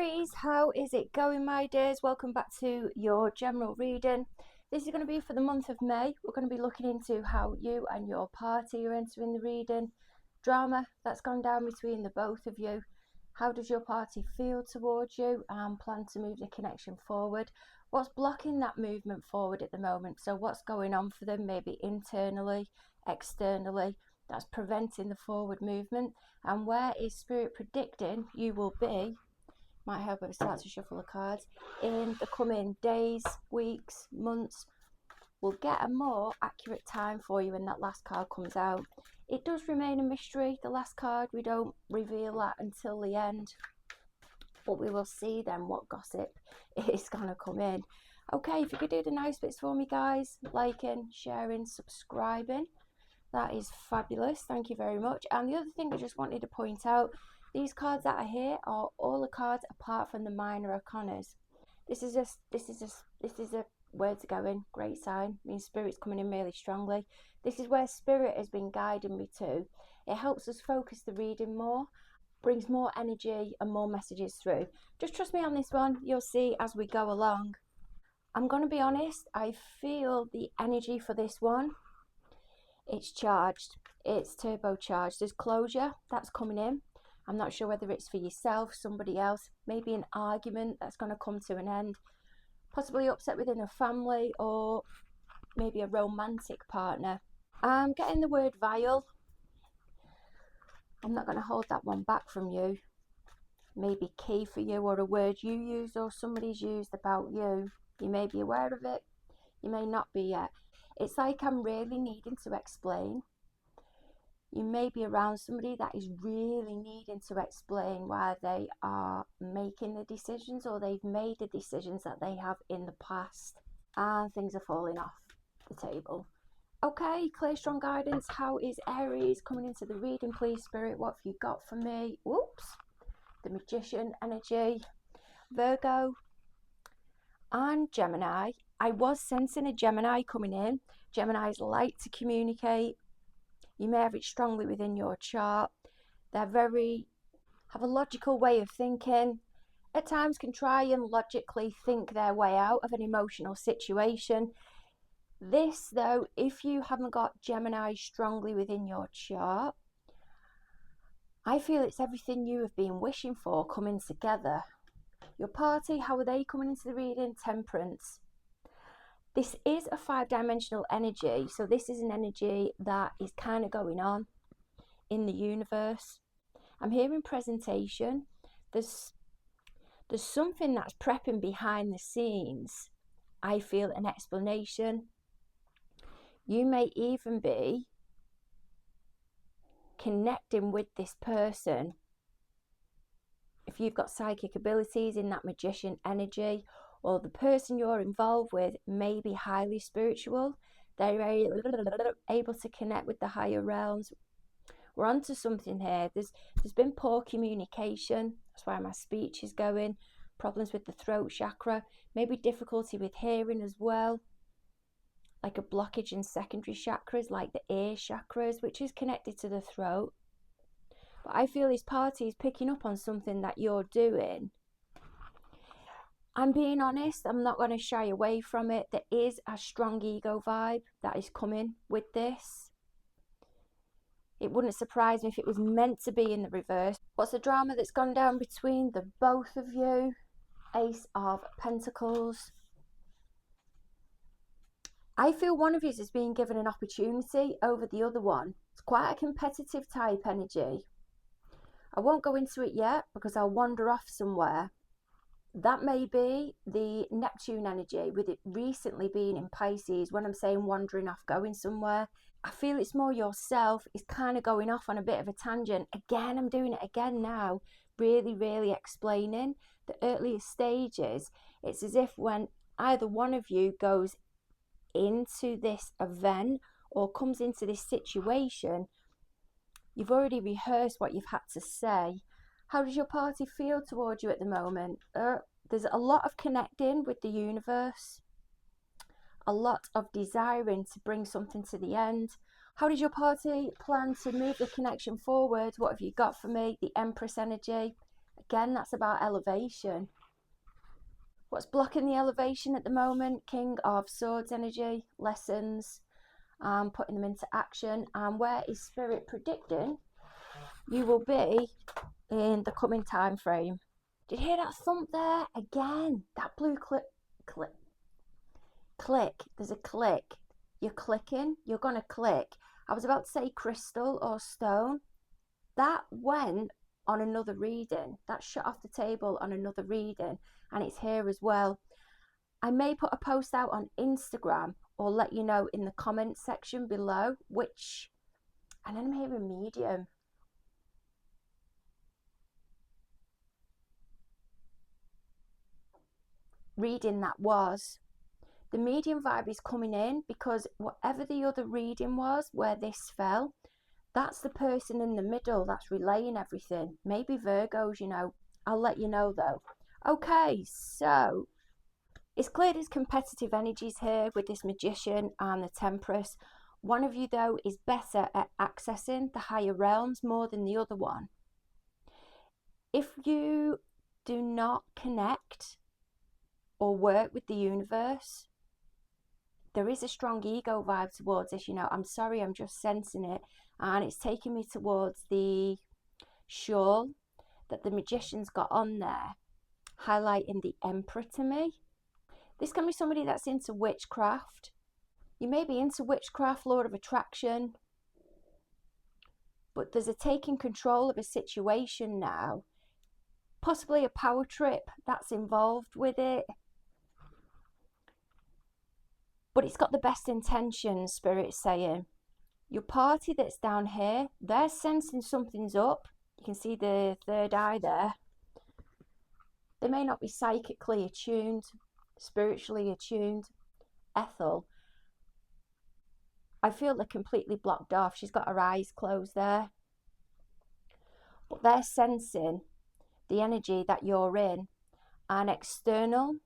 Aries, how is it going, my dears? Welcome back to your general reading. This is going to be for the month of May. We're going to be looking into how you and your party are entering the reading, drama that's gone down between the both of you. How does your party feel towards you and plan to move the connection forward? What's blocking that movement forward at the moment? So what's going on for them, maybe internally, externally, that's preventing the forward movement? And where is Spirit predicting you will be? Might help if I start to shuffle the cards in the coming days, weeks, months. We'll get a more accurate time for you when that last card comes out. It does remain a mystery, the last card. We don't reveal that until the end, but we will see then what gossip is going to come in. Okay, if you could do the nice bits for me, guys, liking, sharing, subscribing, that is fabulous. Thank you very much. And the other thing I just wanted to point out, these cards that are here are all the cards apart from the minor arcanas. This is a words are going, great sign, means Spirit's coming in really strongly. This is where Spirit has been guiding me to. It helps us focus the reading more, brings more energy and more messages through. Just trust me on this one, you'll see as we go along. I'm going to be honest, I feel the energy for this one. It's charged, it's turbocharged. There's closure that's coming in. I'm not sure whether it's for yourself, somebody else, maybe an argument that's going to come to an end, possibly upset within a family or maybe a romantic partner. I'm getting the word vile. I'm not going to hold that one back from you. Maybe key for you, or a word you use or somebody's used about you. You may be aware of it, you may not be yet. It's like I'm really needing to explain. You may be around somebody that is really needing to explain why they are making the decisions, or they've made the decisions that they have in the past, and things are falling off the table. Okay, clear, strong guidance. How is Aries coming into the reading, please, Spirit? What have you got for me? Whoops, the Magician energy, Virgo and Gemini. I was sensing a Gemini coming in. Geminis like to communicate. You may have it strongly within your chart. They're have a logical way of thinking. At times can try and logically think their way out of an emotional situation. This, though, if you haven't got Gemini strongly within your chart, I feel it's everything you have been wishing for coming together. Your party, how are they coming into the reading? Temperance. This is a 5-dimensional energy, so this is an energy that is kind of going on in the universe. I'm hearing presentation. There's something that's prepping behind the scenes. I feel an explanation. You may even be connecting with this person. If you've got psychic abilities in that Magician energy, or the person you're involved with may be highly spiritual, they're very able to connect with the higher realms. We're onto something here. There's been poor communication. That's why my speech is going. Problems with the throat chakra, maybe difficulty with hearing as well, like a blockage in secondary chakras, like the ear chakras, which is connected to the throat. But I feel this party is picking up on something that you're doing. I'm being honest, I'm not going to shy away from it. There is a strong ego vibe that is coming with this. It wouldn't surprise me if it was meant to be in the reverse. What's the drama that's gone down between the both of you? Ace of Pentacles. I feel one of you is being given an opportunity over the other one. It's quite a competitive type energy. I won't go into it yet because I'll wander off somewhere. That may be the Neptune energy, with it recently being in Pisces. When I'm saying wandering off, going somewhere, I feel it's more yourself is kind of going off on a bit of a tangent. Again, I'm doing it again now, really explaining the earlier stages. It's as if when either one of you goes into this event or comes into this situation, you've already rehearsed what you've had to say. How does your party feel towards you at the moment? There's a lot of connecting with the universe, a lot of desiring to bring something to the end. How does your party plan to move the connection forward? What have you got for me? The Empress energy, Again, that's about elevation. What's blocking the elevation at the moment? King of Swords energy, lessons, putting them into action. And where is Spirit predicting you will be in the coming time frame? Did you hear that thump there? Again, that blue click. There's a click. You're clicking. You're going to click. I was about to say crystal or stone. That went on another reading. That shut off the table on another reading. And it's here as well. I may put a post out on Instagram or let you know in the comment section below which, and then I'm hearing medium. Reading that was. The medium vibe is coming in because whatever the other reading was where this fell, that's the person in the middle that's relaying everything. Maybe Virgos, you know. I'll let you know though. Okay, so it's clear there's competitive energies here with this Magician and the Tempress. One of you though is better at accessing the higher realms more than the other one. If you do not connect or work with the universe, there is a strong ego vibe towards this, you know. I'm sorry, I'm just sensing it. And it's taking me towards the shawl that the Magician's got on there, highlighting the Emperor to me. This can be somebody that's into witchcraft. You may be into witchcraft, law of attraction. But there's a taking control of a situation now. Possibly a power trip that's involved with it. But it's got the best intentions, Spirit's saying. Your party that's down here, they're sensing something's up. You can see the third eye there. They may not be psychically attuned, spiritually attuned. Ethel, I feel they're completely blocked off. She's got her eyes closed there. But they're sensing the energy that you're in. And external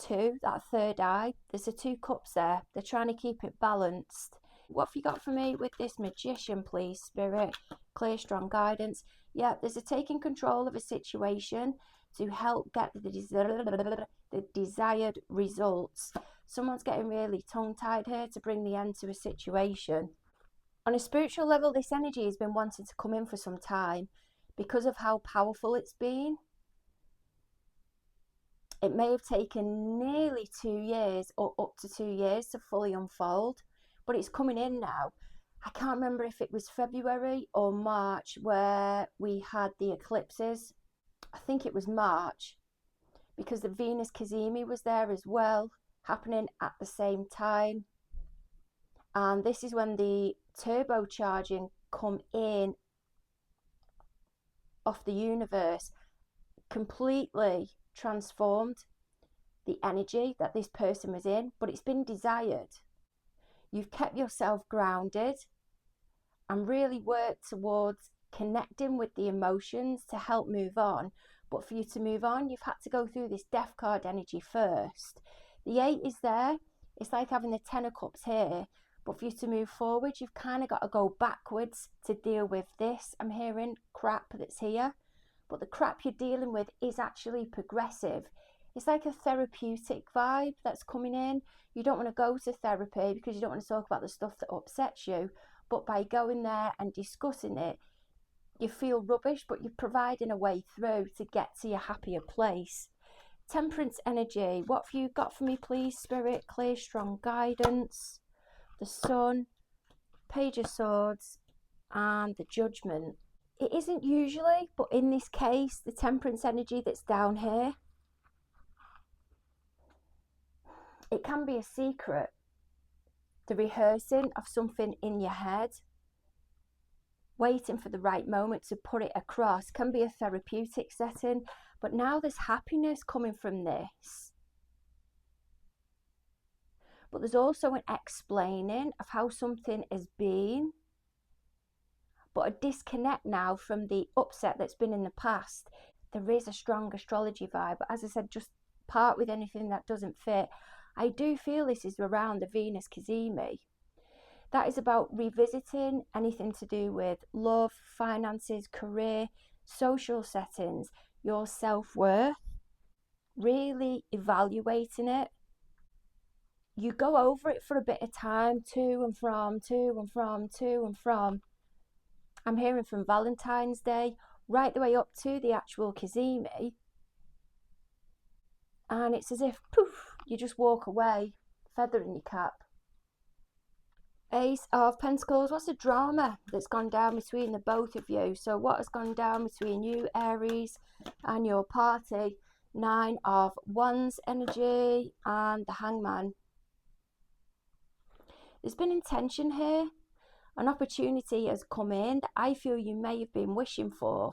to that third eye, there's the 2 cups there. They're trying to keep it balanced. What have you got for me with this Magician, please, Spirit? Clear, strong guidance. Yeah, there's a taking control of a situation to help get the desired results. Someone's getting really tongue-tied here to bring the end to a situation. On a spiritual level, this energy has been wanting to come in for some time because of how powerful it's been. It may have taken nearly 2 years or up to 2 years to fully unfold, but it's coming in now. I can't remember if it was February or March where we had the eclipses. I think it was March because the Venus Cazimi was there as well, happening at the same time. And this is when the turbocharging come in off the universe, completely transformed the energy that this person was in, but it's been desired. You've kept yourself grounded and really worked towards connecting with the emotions to help move on. But for you to move on, you've had to go through this Death card energy first. The 8 is there. It's like having the 10 of Cups here. But for you to move forward, you've kind of got to go backwards to deal with this. I'm hearing crap that's here. But the crap you're dealing with is actually progressive. It's like a therapeutic vibe that's coming in. You don't want to go to therapy because you don't want to talk about the stuff that upsets you. But by going there and discussing it, you feel rubbish, but you're providing a way through to get to your happier place. Temperance energy. What have you got for me, please, Spirit? Clear, strong guidance. The Sun, Page of Swords, and the Judgment. It isn't usually, but in this case, the temperance energy that's down here, it can be a secret. The rehearsing of something in your head, waiting for the right moment to put it across, can be a therapeutic setting. But now there's happiness coming from this. But there's also an explaining of how something has been, but a disconnect now from the upset that's been in the past. There is a strong astrology vibe, but as I said, just part with anything that doesn't fit. I do feel this is around the Venus Cazimi. That is about revisiting anything to do with love, finances, career, social settings, your self-worth, really evaluating it. You go over it for a bit of time, to and from, to and from, to and from. I'm hearing from Valentine's Day right the way up to the actual Kazemi, and it's as if poof, you just walk away, feather in your cap. Ace of Pentacles, what's the drama that's gone down between the both of you? So what has gone down between you, Aries, and your party? Nine of Wands energy and the Hangman. There's been intention here. An opportunity has come in that I feel you may have been wishing for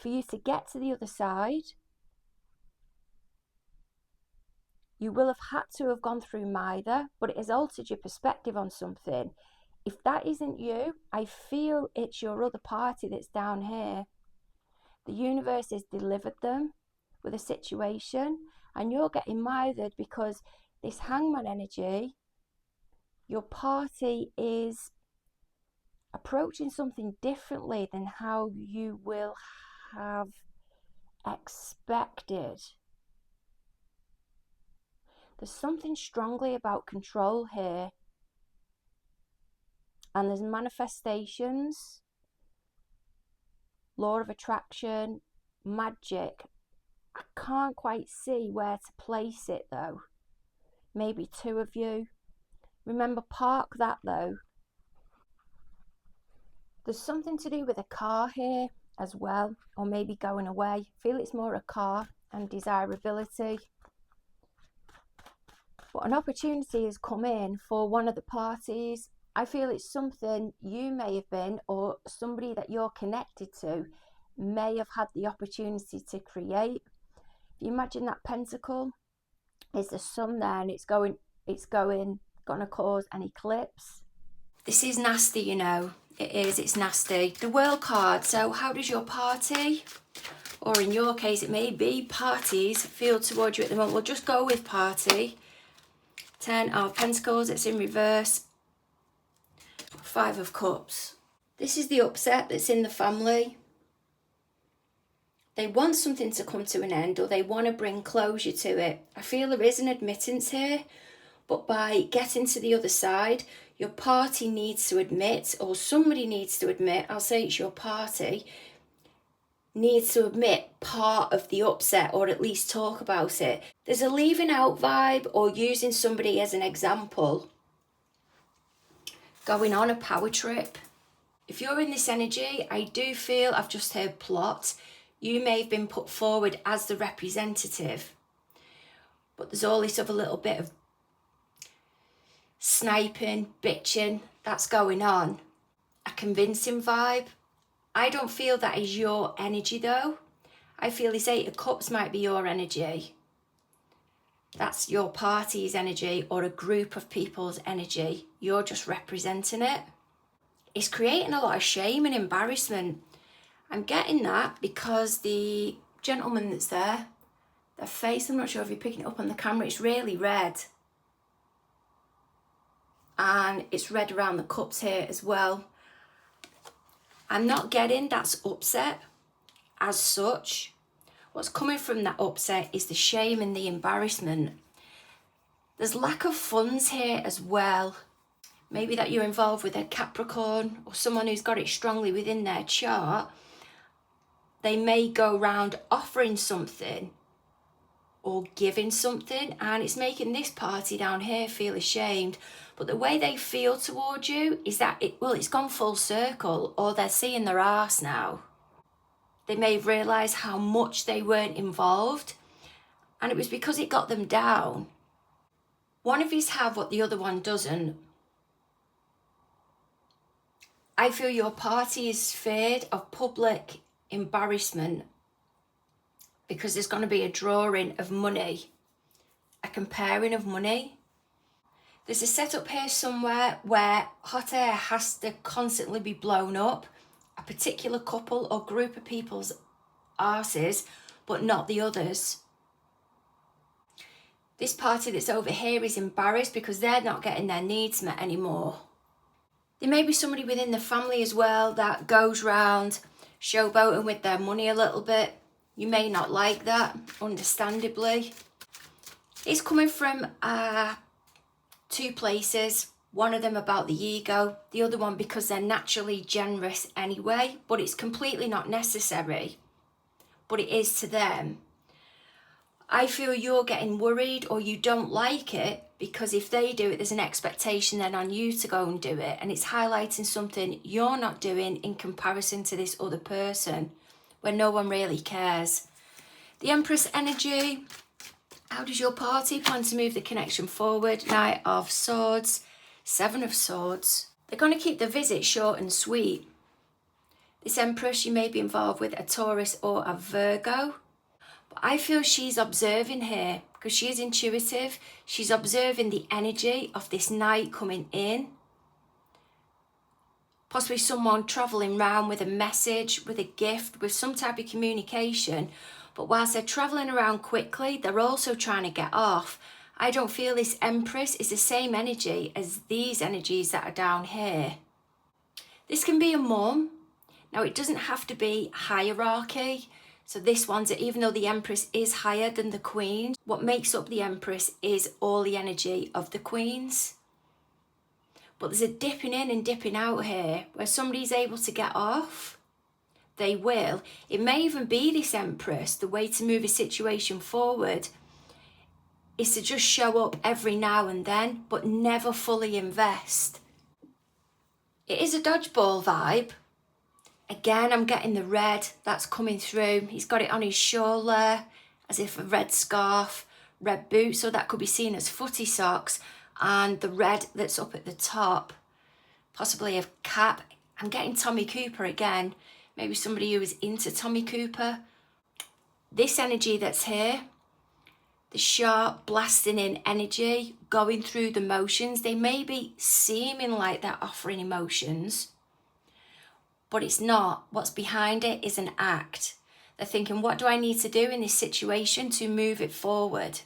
you to get to the other side. You will have had to have gone through Mither, but it has altered your perspective on something. If that isn't you, I feel it's your other party that's down here. The universe has delivered them with a situation, and you're getting mithered because this Hangman energy, your party is approaching something differently than how you will have expected. There's something strongly about control here, and there's manifestations, law of attraction, magic. I can't quite see where to place it though. Maybe two of you. Remember, park that though. There's something to do with a car here as well, or maybe going away. I feel it's more a car and desirability. But an opportunity has come in for one of the parties. I feel it's something you may have been, or somebody that you're connected to may have had the opportunity to create. If you imagine that pentacle is the sun there, and it's going to cause an eclipse. This is nasty, you know. It is, it's nasty. The World card. So how does your party, or in your case it may be parties, feel towards you at the moment? We'll just go with party. 10 of Pentacles, it's in reverse. 5 of Cups. This is the upset that's in the family. They want something to come to an end, or they want to bring closure to it. I feel there is an admittance here, but by getting to the other side, your party needs to admit, or somebody needs to admit, I'll say it's your party, needs to admit part of the upset, or at least talk about it. There's a leaving out vibe, or using somebody as an example, going on a power trip. If you're in this energy, I do feel, I've just heard plot, you may have been put forward as the representative, but there's all this other little bit of sniping, bitching that's going on. A convincing vibe. I don't feel that is your energy though. I feel this 8 of Cups might be your energy. That's your party's energy, or a group of people's energy. You're just representing it. It's creating a lot of shame and embarrassment. I'm getting that because the gentleman that's there, their face, I'm not sure if you're picking it up on the camera, it's really red. And it's red around the cups here as well. I'm not getting that's upset as such. What's coming from that upset is the shame and the embarrassment. There's lack of funds here as well. Maybe that you're involved with a Capricorn, or someone who's got it strongly within their chart. They may go around offering something or giving something, and it's making this party down here feel ashamed. But the way they feel towards you is that it's gone full circle, or they're seeing their arse now. They may have realised how much they weren't involved, and it was because it got them down. One of yous have what the other one doesn't. I feel your party is feared of public embarrassment, because there's going to be a drawing of money, a comparing of money. There's a setup here somewhere where hot air has to constantly be blown up, a particular couple or group of people's arses, but not the others. This party that's over here is embarrassed because they're not getting their needs met anymore. There may be somebody within the family as well that goes round showboating with their money a little bit. You may not like that, understandably. It's coming from two places. One of them about the ego, the other one because they're naturally generous anyway, but it's completely not necessary, but it is to them. I feel you're getting worried or you don't like it because if they do it, there's an expectation then on you to go and do it, and it's highlighting something you're not doing in comparison to this other person where no one really cares. The Empress energy, how does your party plan to move the connection forward? Knight of Swords, Seven of Swords. They're going to keep the visit short and sweet. This Empress, you may be involved with a Taurus or a Virgo. But I feel she's observing here because she is intuitive. She's observing the energy of this Knight coming in. Possibly someone travelling around with a message, with a gift, with some type of communication. But whilst they're travelling around quickly, they're also trying to get off. I don't feel this Empress is the same energy as these energies that are down here. This can be a mum. Now, it doesn't have to be hierarchy. So this one's, even though the Empress is higher than the Queen, what makes up the Empress is all the energy of the Queens. But there's a dipping in and dipping out here where somebody's able to get off. They will. It may even be this Empress, the way to move a situation forward is to just show up every now and then, but never fully invest. It is a dodgeball vibe. Again, I'm getting the red that's coming through. He's got it on his shoulder as if a red scarf, red boots, so that could be seen as footy socks, and the red that's up at the top, possibly a cap. I'm getting Tommy Cooper again, maybe somebody who is into Tommy Cooper. This energy that's here, the sharp blasting in energy, going through the motions. They may be seeming like they're offering emotions, but it's not. What's behind it is an act. They're thinking, what do I need to do in this situation to move it forward?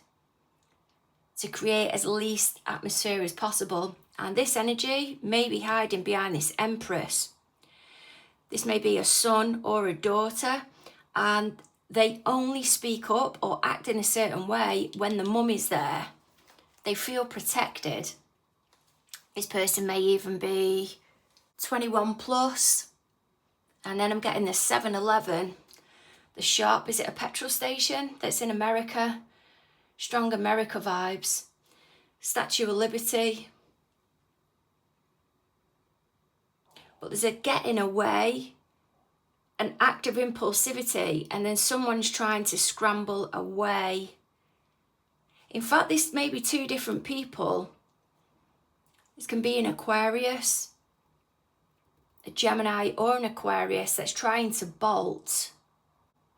To create as least atmosphere as possible. And this energy may be hiding behind this Empress. This may be a son or a daughter, and they only speak up or act in a certain way when the mum is there. They feel protected. This person may even be 21 plus. And then I'm getting the 7-Eleven. The shop, is it a petrol station that's in America? Strong America vibes. Statue of Liberty. But there's a getting away, an act of impulsivity, and then someone's trying to scramble away. In fact, this may be two different people. This can be an Aquarius, a Gemini or an Aquarius that's trying to bolt.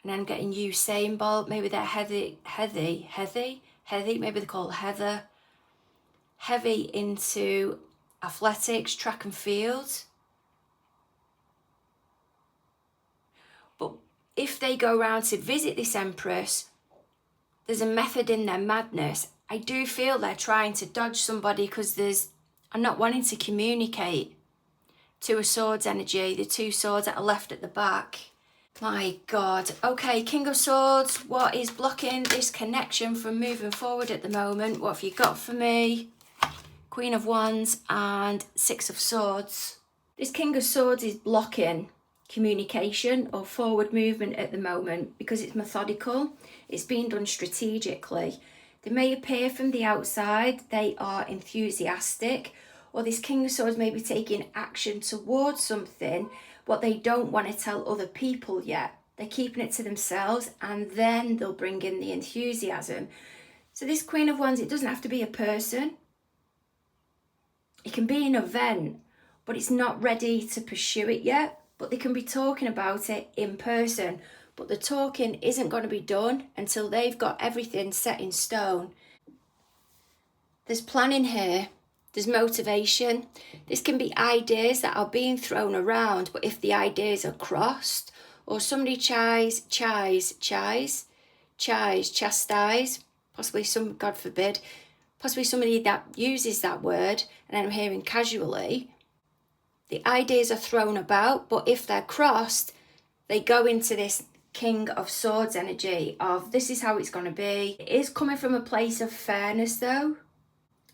And then I'm getting Usain Bolt. Maybe they're heavy, maybe they're called Heather. Heavy into athletics, track and field. But if they go around to visit this Empress, there's a method in their madness. I do feel they're trying to dodge somebody because I'm not wanting to communicate. Two of Swords energy, the two swords that are left at the back. My God. Okay, King of Swords, what is blocking this connection from moving forward at the moment? What have you got for me? Queen of Wands and Six of Swords. This King of Swords is blocking communication or forward movement at the moment because it's methodical. It's being done strategically. They may appear from the outside, they are enthusiastic, or this King of Swords may be taking action towards something, but they don't want to tell other people yet. They're keeping it to themselves, and then they'll bring in the enthusiasm. So this Queen of Wands, it doesn't have to be a person. It can be an event, but it's not ready to pursue it yet. But they can be talking about it in person. But the talking isn't going to be done until they've got everything set in stone. There's planning here. There's motivation. This can be ideas that are being thrown around, but if the ideas are crossed, or somebody chastise, possibly God forbid, possibly somebody that uses that word, and I'm hearing casually, the ideas are thrown about, but if they're crossed, they go into this King of Swords energy of this is how it's going to be. It is coming from a place of fairness though,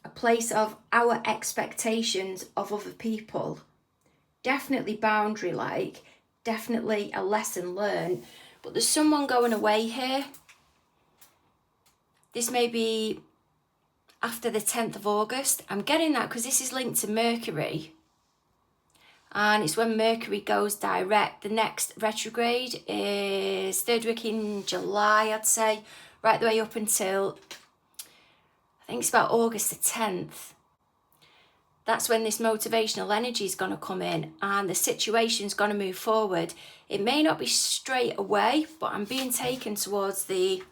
a place of our expectations of other people. Definitely boundary like, definitely a lesson learned, but there's someone going away here. This may be after the 10th of August. I'm getting that because this is linked to Mercury. And it's when Mercury goes direct. The next retrograde is third week in July, I'd say, right the way up until, I think it's about August the 10th. That's when this motivational energy is going to come in and the situation's going to move forward. It may not be straight away, but I'm being taken towards the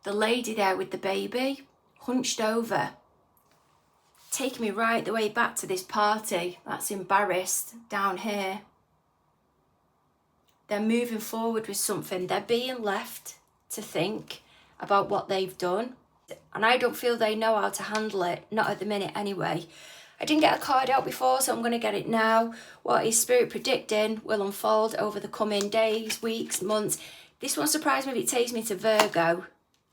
lady there with the baby, hunched over, taking me right the way back to this party that's embarrassed down here. They're moving forward with something. They're being left to think about what they've done. And I don't feel they know how to handle it, not at the minute anyway. I didn't get a card out before, so I'm going to get it now. What is Spirit predicting will unfold over the coming days, weeks, months. This won't surprise me if it takes me to Virgo.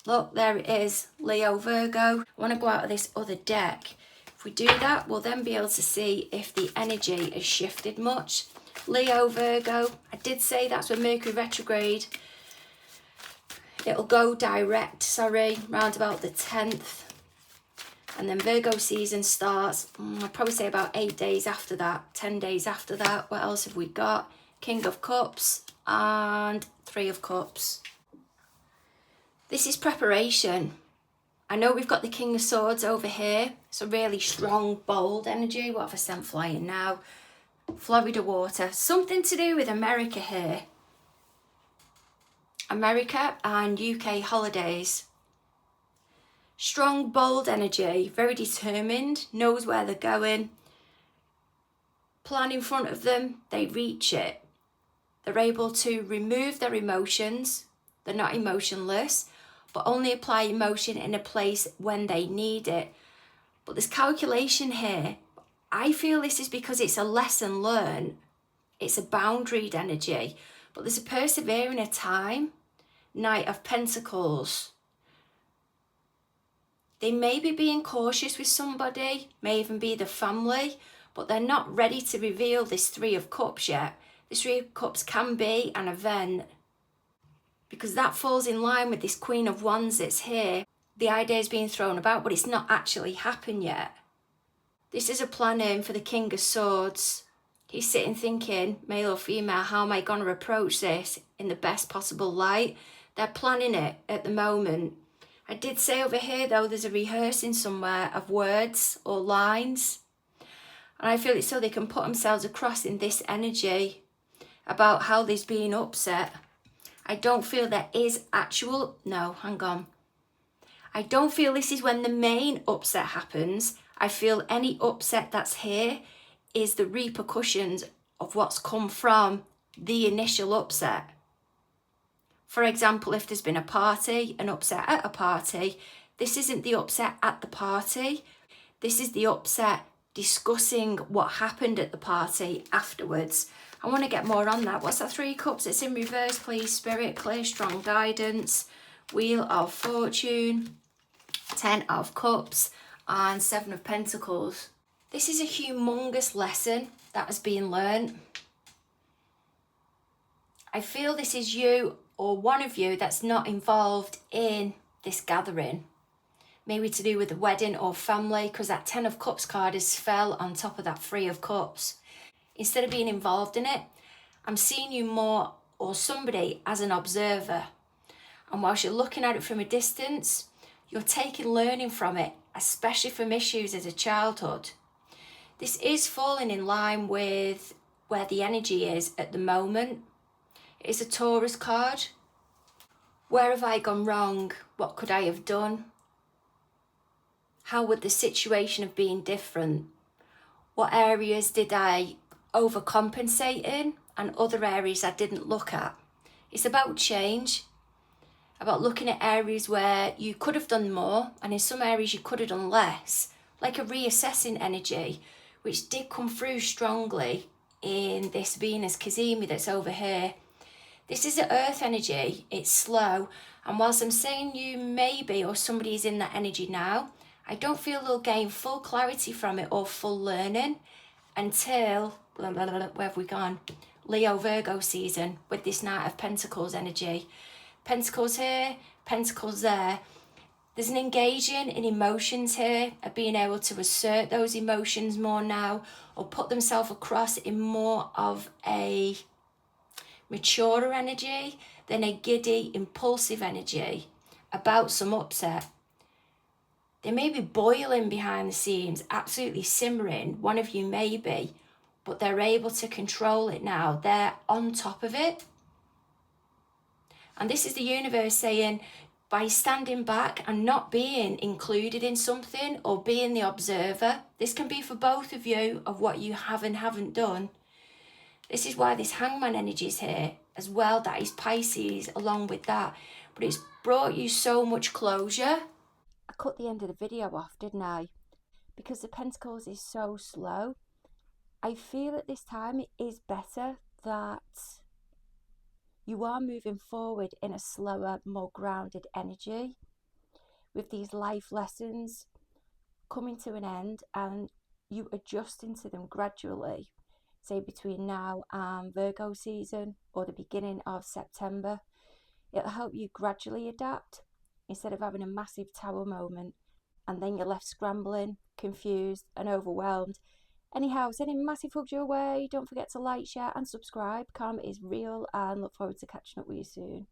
Look, there it is, Leo, Virgo. I want to go out of this other deck. If we do that, we'll then be able to see if the energy has shifted much. Leo, Virgo, I did say that's when Mercury retrograde. It'll go direct, round about the 10th. And then Virgo season starts, I'd probably say about 8 days after that, 10 days after that. What else have we got? King of Cups and Three of Cups. This is preparation. I know we've got the King of Swords over here. It's a really strong, bold energy. What have I sent flying now? Florida water. Something to do with America here. America and UK holidays. Strong, bold energy. Very determined. Knows where they're going. Plan in front of them. They reach it. They're able to remove their emotions. They're not emotionless, but only apply emotion in a place when they need it. But there's calculation here. I feel this is because it's a lesson learned. It's a boundaried energy, but there's a persevering a time. Knight of Pentacles. They may be being cautious with somebody, may even be the family, but they're not ready to reveal this Three of Cups yet. This Three of Cups can be an event, because that falls in line with this Queen of Wands that's here. The idea is being thrown about, but it's not actually happened yet. This is a planning for the King of Swords. He's sitting thinking, male or female, how am I going to approach this in the best possible light? They're planning it at the moment. I did say over here, though, there's a rehearsing somewhere of words or lines. And I feel it's so they can put themselves across in this energy about how there's being upset. I don't feel there is actual, no, hang on. I don't feel this is when the main upset happens. I feel any upset that's here is the repercussions of what's come from the initial upset. For example, if there's been a party, an upset at a party, this isn't the upset at the party. This is the upset discussing what happened at the party afterwards. I want to get more on that. What's that Three of Cups? It's in reverse, please, Spirit. Clear, strong guidance. Wheel of Fortune. 10 of Cups. And 7 of Pentacles. This is a humongous lesson that has been learned. I feel this is you or one of you that's not involved in this gathering. Maybe to do with the wedding or family, because that 10 of Cups card has fell on top of that 3 of Cups. Instead of being involved in it, I'm seeing you more or somebody as an observer. And whilst you're looking at it from a distance, you're taking learning from it, especially from issues as a childhood. This is falling in line with where the energy is at the moment. It's a Taurus card. Where have I gone wrong? What could I have done? How would the situation have been different? What areas did I overcompensate in and other areas I didn't look at? It's about change, about looking at areas where you could have done more and in some areas you could have done less, like a reassessing energy, which did come through strongly in this Venus Cazimi that's over here. This is the earth energy, it's slow, and whilst I'm saying you maybe or somebody is in that energy now, I don't feel they'll gain full clarity from it or full learning until, blah, blah, blah, where have we gone? Leo Virgo season with this Knight of Pentacles energy. Pentacles here, Pentacles there. There's an engaging in emotions here, of being able to assert those emotions more now or put themselves across in more of a maturer energy than a giddy, impulsive energy about some upset. They may be boiling behind the scenes, absolutely simmering, one of you may be, but they're able to control it now. They're on top of it. And this is the universe saying, by standing back and not being included in something or being the observer, this can be for both of you of what you have and haven't done. This is why this Hangman energy is here as well. That is Pisces along with that. But it's brought you so much closure. I cut the end of the video off, didn't I? Because the Pentacles is so slow. I feel at this time it is better that you are moving forward in a slower, more grounded energy with these life lessons coming to an end and you adjusting to them gradually, say between now and Virgo season or the beginning of September. It'll help you gradually adapt instead of having a massive tower moment and then you're left scrambling, confused and overwhelmed. Anyhow, sending massive hugs your way. Don't forget to like, share and subscribe. Karma is real and look forward to catching up with you soon.